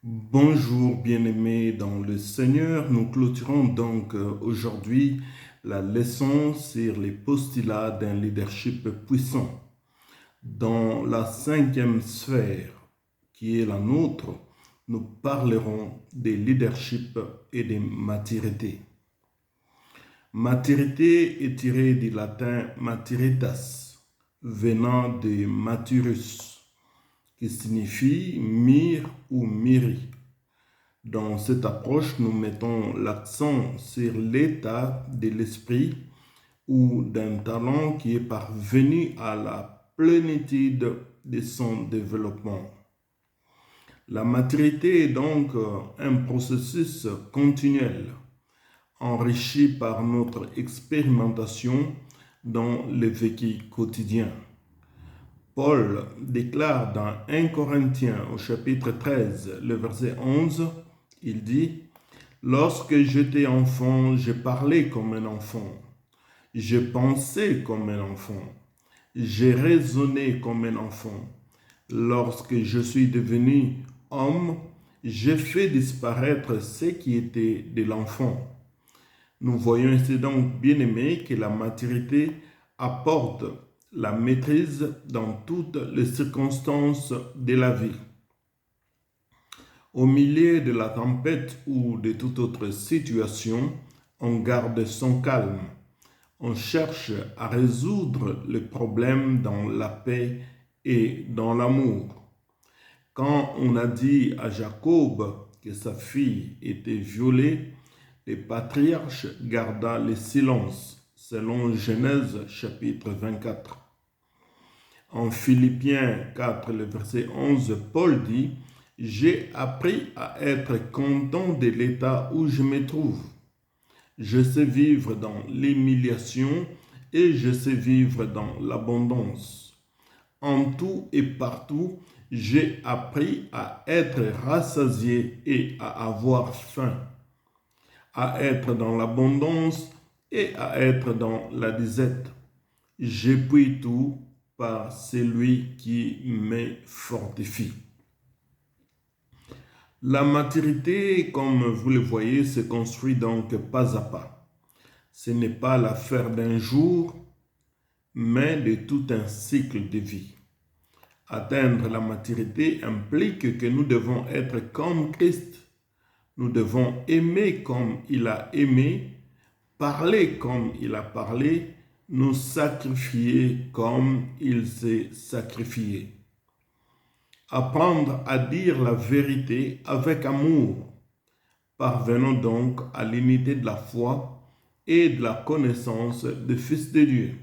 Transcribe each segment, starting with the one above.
Bonjour bien-aimés dans le Seigneur, nous clôturons donc aujourd'hui la leçon sur les postulats d'un leadership puissant. Dans la cinquième sphère qui est la nôtre, nous parlerons des leadership et des maturités. Maturité est tirée du latin maturitas, venant de maturus, qui signifie mire ou miri. Dans cette approche, nous mettons l'accent sur l'état de l'esprit ou d'un talent qui est parvenu à la plénitude de son développement. La maturité est donc un processus continuel, enrichi par notre expérimentation dans le vécu quotidien. Paul déclare dans 1 Corinthiens au chapitre 13, le verset 11, il dit « Lorsque j'étais enfant, je parlais comme un enfant, je pensais comme un enfant, j'ai raisonné comme un enfant. Lorsque je suis devenu homme, j'ai fait disparaître ce qui était de l'enfant. » Nous voyons ici donc, bien-aimés, que la maturité apporte la maîtrise dans toutes les circonstances de la vie. Au milieu de la tempête ou de toute autre situation, on garde son calme. On cherche à résoudre les problèmes dans la paix et dans l'amour. Quand on a dit à Jacob que sa fille était violée, le patriarche garda le silence, selon Genèse chapitre 24. En Philippiens 4, le verset 11, Paul dit « J'ai appris à être content de l'état où je me trouve. Je sais vivre dans l'humiliation et je sais vivre dans l'abondance. En tout et partout, j'ai appris à être rassasié et à avoir faim, à être dans l'abondance et à être dans la disette. J'épouille tout par celui qui me fortifie. » La maturité, comme vous le voyez, se construit donc pas à pas. Ce n'est pas l'affaire d'un jour, mais de tout un cycle de vie. Atteindre la maturité implique que nous devons être comme Christ. Nous devons aimer comme il a aimé, parler comme il a parlé, nous sacrifier comme il s'est sacrifié. Apprendre à dire la vérité avec amour. Parvenons donc à l'unité de la foi et de la connaissance du Fils de Dieu,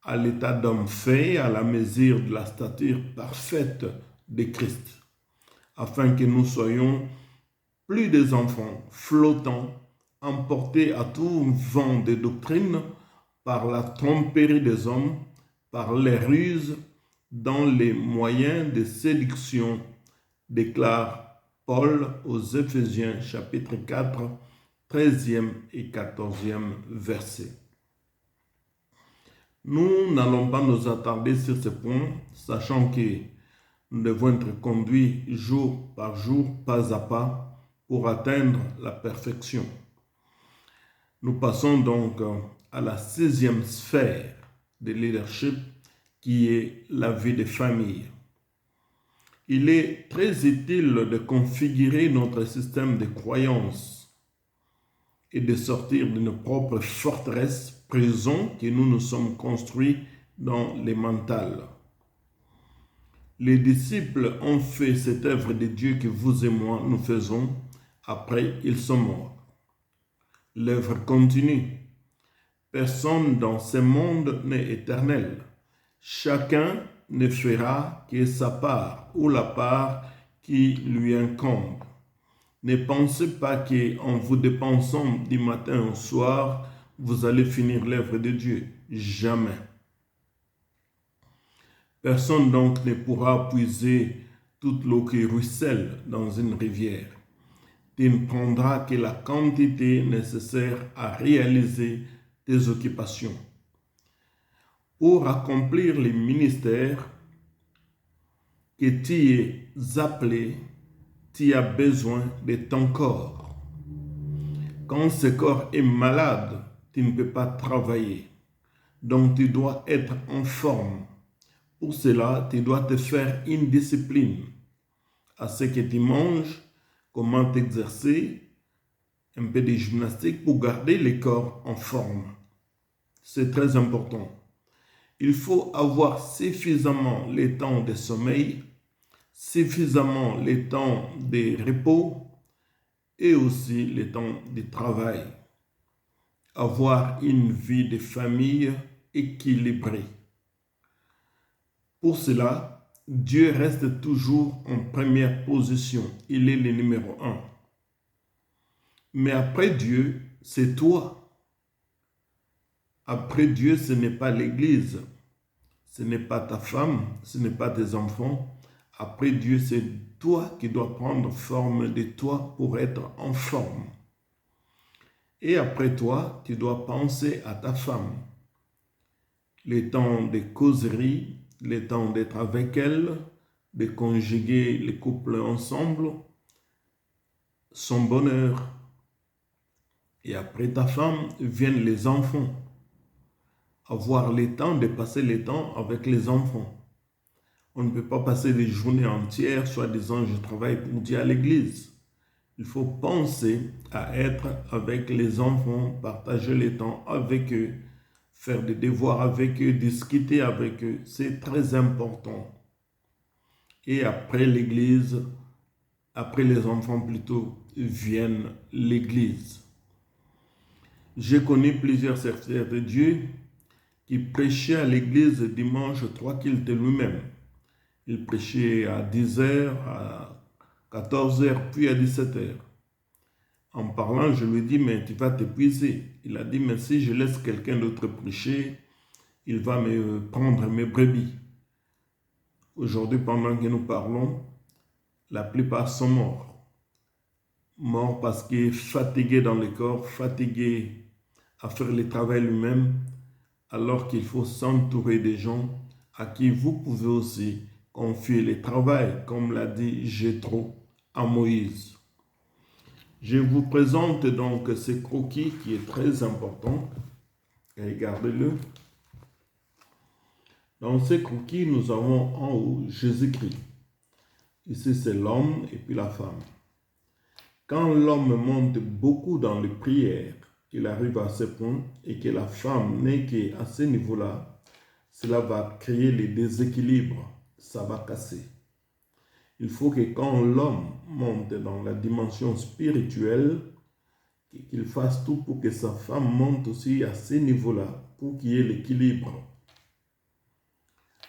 à l'état d'homme fait à la mesure de la stature parfaite de Christ, afin que nous soyons plus des enfants flottants, emportés à tout vent de doctrine par la tromperie des hommes, par les ruses, dans les moyens de séduction, déclare Paul aux Éphésiens chapitre 4, 13e et 14e verset. Nous n'allons pas nous attarder sur ce point, sachant que nous devons être conduits jour par jour, pas à pas, pour atteindre la perfection. Nous passons donc à la sixième sphère de leadership, qui est la vie de famille. Il est très utile de configurer notre système de croyances et de sortir de nos propres forteresses, prisons que nous nous sommes construits dans les mentales. Les disciples ont fait cette œuvre de Dieu que vous et moi nous faisons. Après, ils sont morts. L'œuvre continue. Personne dans ce monde n'est éternel. Chacun ne fera que sa part ou la part qui lui incombe. Ne pensez pas qu'en vous dépensant du matin au soir, vous allez finir l'œuvre de Dieu. Jamais. Personne donc ne pourra puiser toute l'eau qui ruisselle dans une rivière. Tu ne prendras que la quantité nécessaire à réaliser tes occupations. Pour accomplir les ministères que tu es appelé, tu as besoin de ton corps. Quand ce corps est malade, tu ne peux pas travailler. Donc tu dois être en forme. Pour cela, tu dois te faire une discipline à ce que tu manges, comment t'exercer, un peu de gymnastique pour garder le corps en forme. C'est très important. Il faut avoir suffisamment le temps de sommeil, suffisamment le temps de repos et aussi le temps de travail. Avoir une vie de famille équilibrée. Pour cela, Dieu reste toujours en première position. Il est le numéro 1. Mais après Dieu, c'est toi. Après Dieu, ce n'est pas l'Église. Ce n'est pas ta femme, ce n'est pas tes enfants. Après Dieu, c'est toi qui dois prendre forme de toi pour être en forme. Et après toi, tu dois penser à ta femme. Le temps de causerie, le temps d'être avec elle, de conjuguer les couples ensemble, son bonheur. Et après ta femme, viennent les enfants. Avoir le temps de passer le temps avec les enfants. On ne peut pas passer des journées entières, soi-disant je travaille pour Dieu à l'église. Il faut penser à être avec les enfants, partager le temps avec eux, faire des devoirs avec eux, discuter avec eux. C'est très important. Et après l'église, après les enfants plutôt, viennent l'église. J'ai connu plusieurs serviteurs de Dieu qui prêchaient à l'église dimanche tranquille de lui-même. Il prêchait à 10h, à 14h, puis à 17h. En parlant, je lui ai dit, mais tu vas t'épuiser. Il a dit, mais si je laisse quelqu'un d'autre prêcher, il va me prendre mes brebis. Aujourd'hui, pendant que nous parlons, la plupart sont morts. Morts parce qu'ils sont fatigués dans le corps, fatigués à faire le travail lui-même, alors qu'il faut s'entourer des gens à qui vous pouvez aussi confier le travail, comme l'a dit Jéthro à Moïse. Je vous présente donc ce croquis qui est très important. Regardez-le. Dans ce croquis, nous avons en haut Jésus-Christ. Ici, c'est l'homme et puis la femme. Quand l'homme monte beaucoup dans les prières, il arrive à ce point et que la femme n'est qu'à ce niveau-là, cela va créer les déséquilibres, ça va casser. Il faut que quand l'homme monte dans la dimension spirituelle, qu'il fasse tout pour que sa femme monte aussi à ce niveau-là, pour qu'il y ait l'équilibre.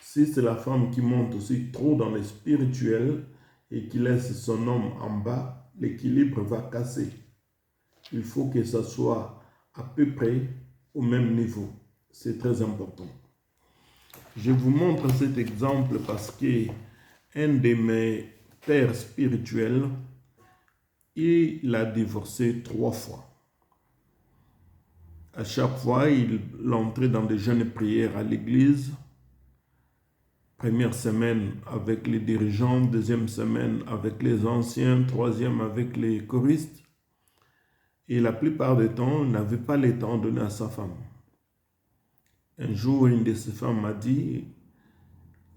Si c'est la femme qui monte aussi trop dans le spirituel et qui laisse son homme en bas, l'équilibre va casser. Il faut que ça soit à peu près au même niveau. C'est très important. Je vous montre cet exemple parce que un de mes pères spirituels, il a divorcé 3 fois. À chaque fois, il entrait dans des jeûnes prières à l'église. Première semaine avec les dirigeants, deuxième semaine avec les anciens, troisième avec les choristes. Et la plupart du temps, il n'avait pas le temps donné à sa femme. Un jour, une de ses femmes m'a dit,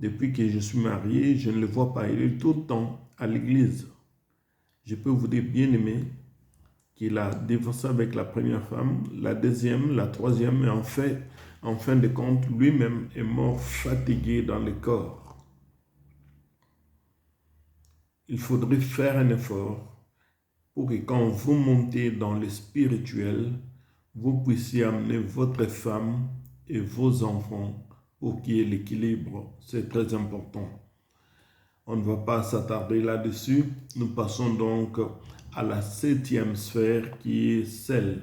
depuis que je suis marié, je ne le vois pas. Il est tout le temps à l'église. Je peux vous dire, bien aimé, qu'il a divorcé avec la première femme, la deuxième, la troisième, et en fin de compte, lui-même est mort fatigué dans le corps. Il faudrait faire un effort pour que quand vous montez dans le spirituel, vous puissiez amener votre femme et vos enfants pour qu'il y ait l'équilibre. C'est très important. On ne va pas s'attarder là-dessus. Nous passons donc à la 7e sphère qui est celle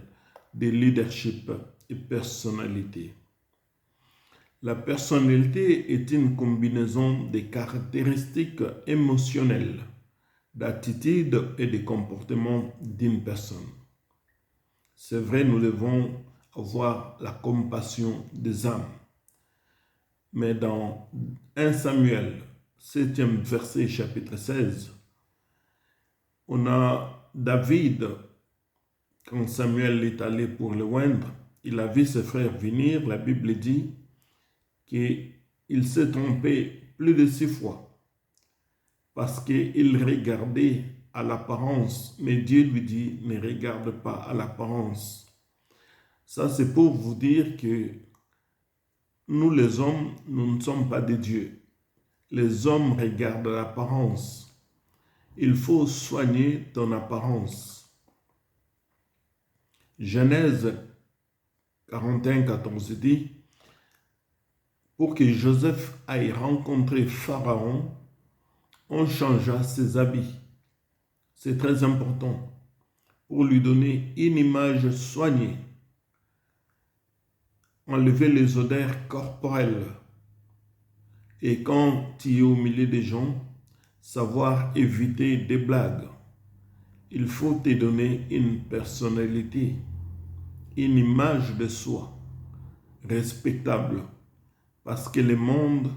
de leadership et personnalité. La personnalité est une combinaison des caractéristiques émotionnelles, d'attitude et de comportement d'une personne. C'est vrai, nous devons avoir la compassion des âmes. Mais dans 1 Samuel, 7e verset, chapitre 16, On a David, quand Samuel est allé pour le oindre, il a vu ses frères venir. La Bible dit qu'il s'est trompé plus de 6 fois parce qu'il regardait à l'apparence, mais Dieu lui dit, ne regarde pas à l'apparence. Ça, c'est pour vous dire que nous, les hommes, nous ne sommes pas des dieux. Les hommes regardent l'apparence. Il faut soigner ton apparence. Genèse 41, 14 dit, pour que Joseph aille rencontrer Pharaon, on changea ses habits. C'est très important pour lui donner une image soignée. Enlever les odeurs corporelles. Et quand tu es au milieu des gens, savoir éviter des blagues. Il faut te donner une personnalité, une image de soi respectable, parce que le monde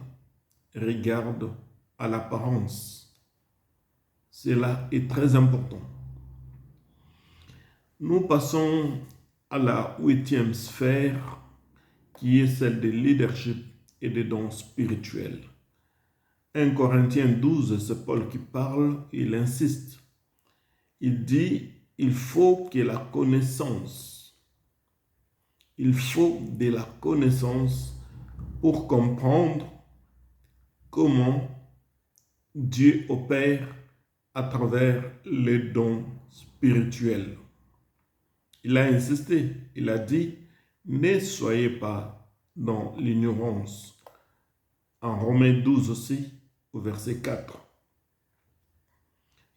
regarde à l'apparence. Cela est très important. Nous passons à la 8e sphère, qui est celle de leadership et des dons spirituels. 1 Corinthiens 12, c'est Paul qui parle, il insiste. Il dit, il faut que la connaissance, il faut de la connaissance pour comprendre comment Dieu opère à travers les dons spirituels. Il a insisté, il a dit, ne soyez pas dans l'ignorance. En Romains 12 aussi, au verset 4.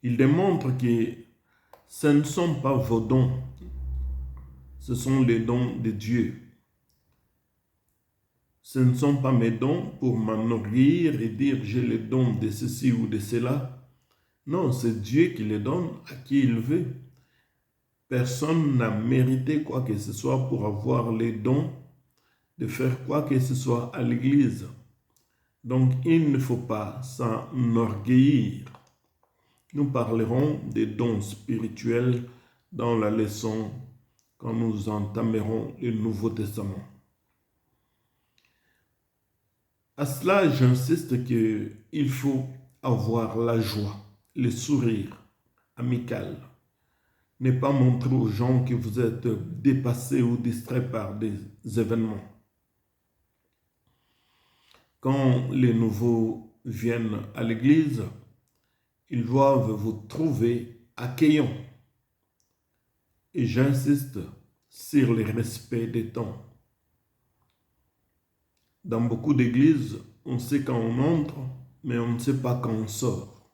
Il démontre que ce ne sont pas vos dons, ce sont les dons de Dieu. Ce ne sont pas mes dons pour m'enorgueillir et dire j'ai le don de ceci ou de cela. Non, c'est Dieu qui les donne à qui il veut. Personne n'a mérité quoi que ce soit pour avoir les dons de faire quoi que ce soit à l'Église. Donc, il ne faut pas s'enorgueillir. Nous parlerons des dons spirituels dans la leçon quand nous entamerons le Nouveau Testament. À cela, j'insiste qu'il faut avoir la joie, le sourire amical. Ne pas montrer aux gens que vous êtes dépassés ou distraits par des événements. Quand les nouveaux viennent à l'église, ils doivent vous trouver accueillants. Et j'insiste sur le respect des temps. Dans beaucoup d'églises, on sait quand on entre, mais on ne sait pas quand on sort.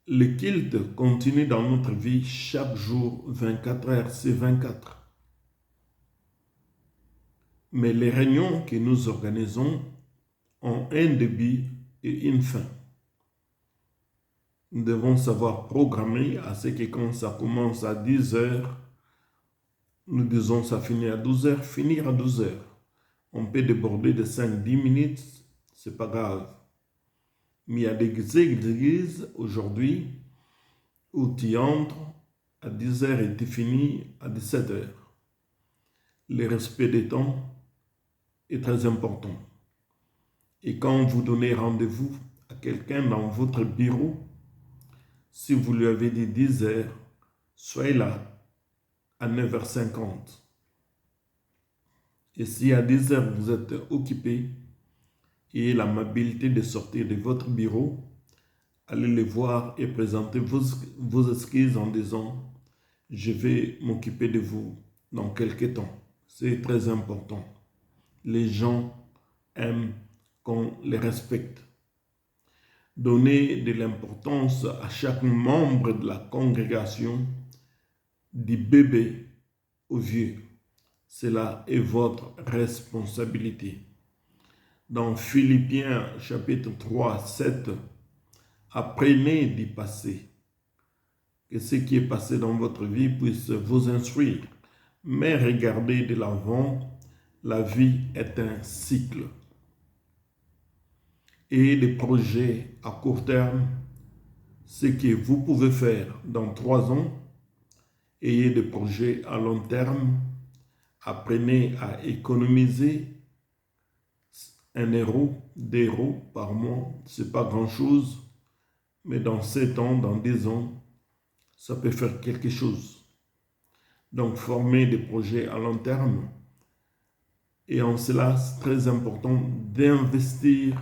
Le culte continue dans notre vie chaque jour, 24 heures, c'est 24. Mais les réunions que nous organisons ont un début et une fin. Nous devons savoir programmer à ce que quand ça commence à 10 heures, nous disons ça finit à 12 heures, finir à 12 heures. On peut déborder de 5-10 minutes, c'est pas grave. Mais il y a des églises aujourd'hui où tu entres à 10 heures et tu finis à 17 heures. Le respect des temps est très important. Et quand vous donnez rendez-vous à quelqu'un dans votre bureau, si vous lui avez dit 10 heures, soyez là à 9h50. Et si à 10 heures vous êtes occupé, ayez l'amabilité de sortir de votre bureau, allez les voir et présenter vos excuses en disant « Je vais m'occuper de vous dans quelques temps ». C'est très important. Les gens aiment qu'on les respecte. Donnez de l'importance à chaque membre de la congrégation, du bébé au vieux. Cela est votre responsabilité. Dans Philippiens chapitre 3, 7, apprenez d'y passer. Que ce qui est passé dans votre vie puisse vous instruire. Mais regardez de l'avant, la vie est un cycle. Et des projets à court terme ce que vous pouvez faire dans 3 ans. Ayez des projets à long terme. Apprenez à économiser 1 euro, 2 euros par mois. Ce n'est pas grand-chose, mais dans 7 ans, dans 10 ans, ça peut faire quelque chose. Donc, formez des projets à long terme. Et en cela, c'est très important d'investir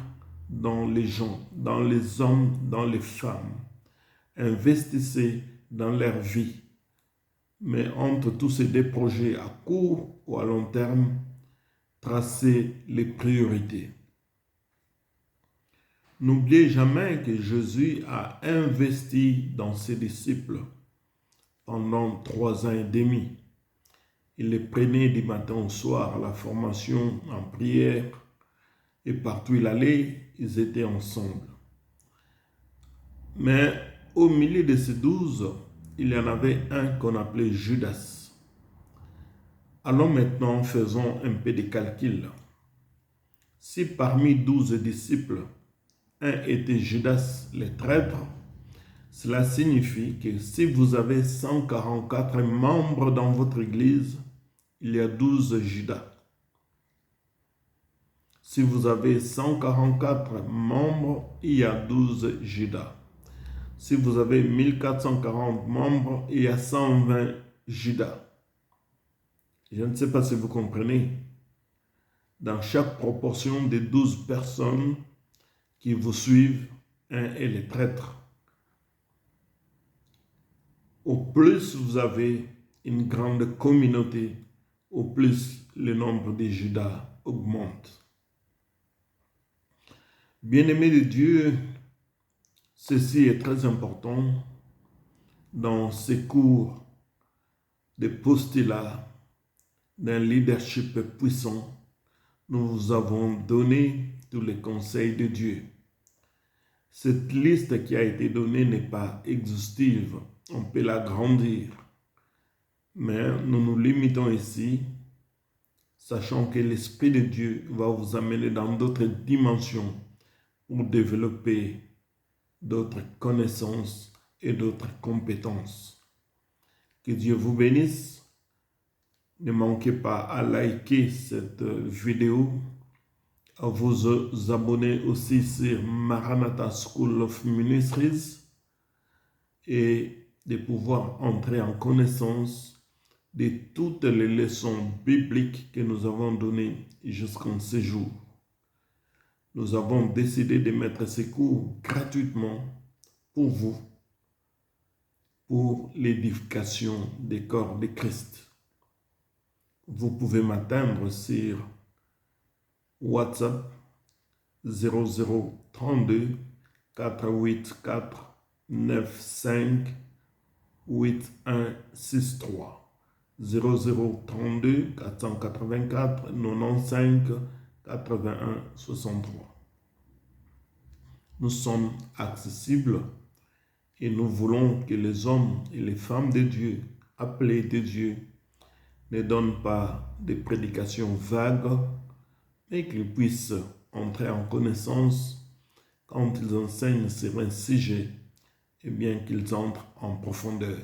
dans les gens, dans les hommes, dans les femmes. Investissez dans leur vie. Mais entre tous ces deux projets à court ou à long terme, tracez les priorités. N'oubliez jamais que Jésus a investi dans ses disciples pendant 3 ans et demi. Il les prenait du matin au soir à la formation, en prière, et partout où il allait, ils étaient ensemble. Mais au milieu de ces 12, il y en avait un qu'on appelait Judas. Allons maintenant, faisons un peu de calcul. Si parmi 12 disciples, un était Judas le traître, cela signifie que si vous avez 144 membres dans votre église, il y a 12 Judas. Si vous avez 144 membres, il y a 12 Judas. Si vous avez 1440 membres, il y a 120 Judas. Je ne sais pas si vous comprenez. Dans chaque proportion des 12 personnes qui vous suivent, un est le traître. Au plus vous avez une grande communauté, au plus le nombre de Judas augmente. Bien-aimés de Dieu, ceci est très important dans ces cours de postulat d'un leadership puissant. Nous vous avons donné tous les conseils de Dieu. Cette liste qui a été donnée n'est pas exhaustive, on peut l'agrandir. Mais nous nous limitons ici, sachant que l'Esprit de Dieu va vous amener dans d'autres dimensions pour développer d'autres connaissances et d'autres compétences. Que Dieu vous bénisse. Ne manquez pas à liker cette vidéo, à vous abonner aussi sur Maranatha School of Ministries et de pouvoir entrer en connaissance de toutes les leçons bibliques que nous avons données jusqu'en ce jour. Nous avons décidé de mettre ces cours gratuitement pour vous, pour l'édification des corps de Christ. Vous pouvez m'atteindre sur WhatsApp 0032 484 95 8163 0032 484 95 81 63. Nous sommes accessibles et nous voulons que les hommes et les femmes de Dieu, appelés de Dieu, ne donnent pas des prédications vagues, mais qu'ils puissent entrer en connaissance quand ils enseignent sur un sujet, et bien qu'ils entrent en profondeur.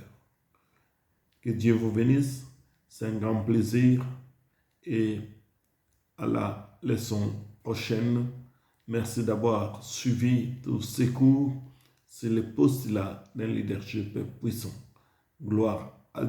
Que Dieu vous bénisse, c'est un grand plaisir et à la leçon prochaine. Merci d'avoir suivi tous ces cours. C'est le postulat d'un leadership puissant. Gloire